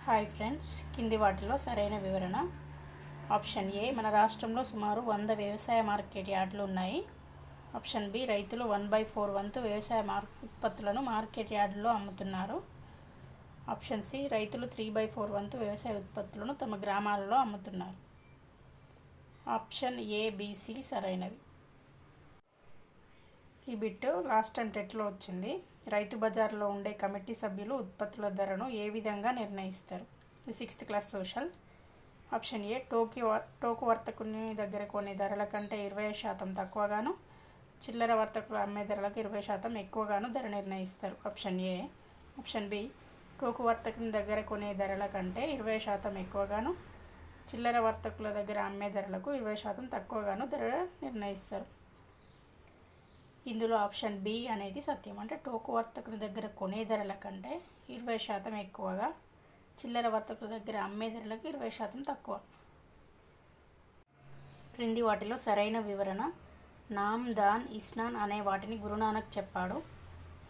Hi friends, కింది వాటిలో సరైన వివరణ. ఆప్షన్ ఏ, మన రాష్ట్రంలో సుమారు 100 వ్యవసాయ మార్కెట్ యార్డులు ఉన్నాయి. ఆప్షన్ బి, రైతులు 1/4 వంతు వ్యవసాయ ఉత్పత్తులను మార్కెట్ యార్డుల్లో అమ్ముతున్నారు. ఆప్షన్ సి, రైతులు 3/4 వంతు వ్యవసాయ ఉత్పత్తులను తమ గ్రామాలలో అమ్ముతున్నారు. ఆప్షన్ ఏ, బి, సి సరైనవి. ఈ బిట్ లాస్ట్ టైం టెట్లో వచ్చింది. రైతు బజార్లో ఉండే కమిటీ సభ్యులు ఉత్పత్తుల ధరను ఏ విధంగా నిర్ణయిస్తారు? 6th class social. Option A, టోకు వర్తకుని దగ్గర కొనే ధరల కంటే 20% తక్కువగాను, చిల్లర వర్తకులు అమ్మే ధరలకు 20% ఎక్కువగాను ధర నిర్ణయిస్తారు. Option A. ఆప్షన్ బి, టోకు వర్తకుని దగ్గర కొనే ధరల కంటే 20% ఎక్కువగాను, చిల్లర వర్తకుల దగ్గర అమ్మే ధరలకు 20% తక్కువగాను ధర నిర్ణయిస్తారు. ఇందులో ఆప్షన్ బి అనేది సత్యం. అంటే టోకు వర్తకుల దగ్గర కొనే ధరల కంటే 20% ఎక్కువగా, చిల్లర వర్తకుల దగ్గర అమ్మే ధరలకు 20% తక్కువ. క్రింది వాటిలో సరైన వివరణ. నామ్ దాన్ ఇస్నాన్ అనే వాటిని గురునానక్ చెప్పాడు.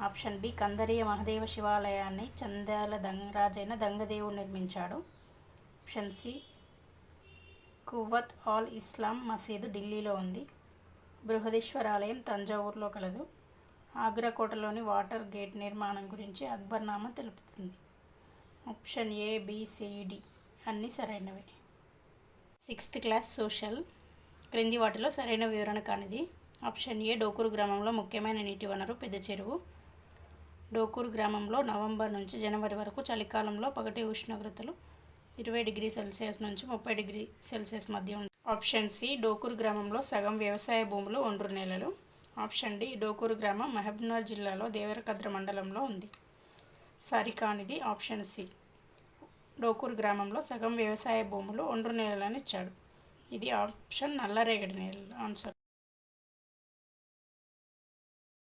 ఆప్షన్ బి, కందరియ మహదేవ శివాలయాన్ని చంద్యాల రాజైన దంగదేవుడు నిర్మించాడు. ఆప్షన్ సి, కువ్వత్ ఆల్ ఇస్లాం మసీదు ఢిల్లీలో ఉంది. బృహదీశ్వర ఆలయం తంజావూరులో కలదు. ఆగ్రా కోటలోని వాటర్ గేట్ నిర్మాణం గురించి అక్బర్నామా తెలుపుతుంది. Option A, B, C, D అన్నీ సరైనవే. 6th class social. క్రింది వాటిలో సరైన వివరణ కానిది. ఆప్షన్ ఏ, డోకూరు గ్రామంలో ముఖ్యమైన నీటి వనరు పెద్ద చెరువు. డోకూరు గ్రామంలో నవంబర్ నుంచి జనవరి వరకు చలికాలంలో పగటి ఉష్ణోగ్రతలు 20°C నుంచి 30°C మధ్య ఉంది. ఆప్షన్ సి, డోకూరు గ్రామంలో సగం వ్యవసాయ భూములు ఒండ్రు నేలలు. ఆప్షన్ డి, డోకూరు గ్రామం మహబూబ్నగర్ జిల్లాలో దేవరకద్ర మండలంలో ఉంది. సరికానిది ఆప్షన్ సి. డోకూరు గ్రామంలో సగం వ్యవసాయ భూములు ఒండ్రు నేలలని ఇచ్చాడు. ఇది ఆప్షన్ నల్లరేగడి నేలలు. ఆన్సర్.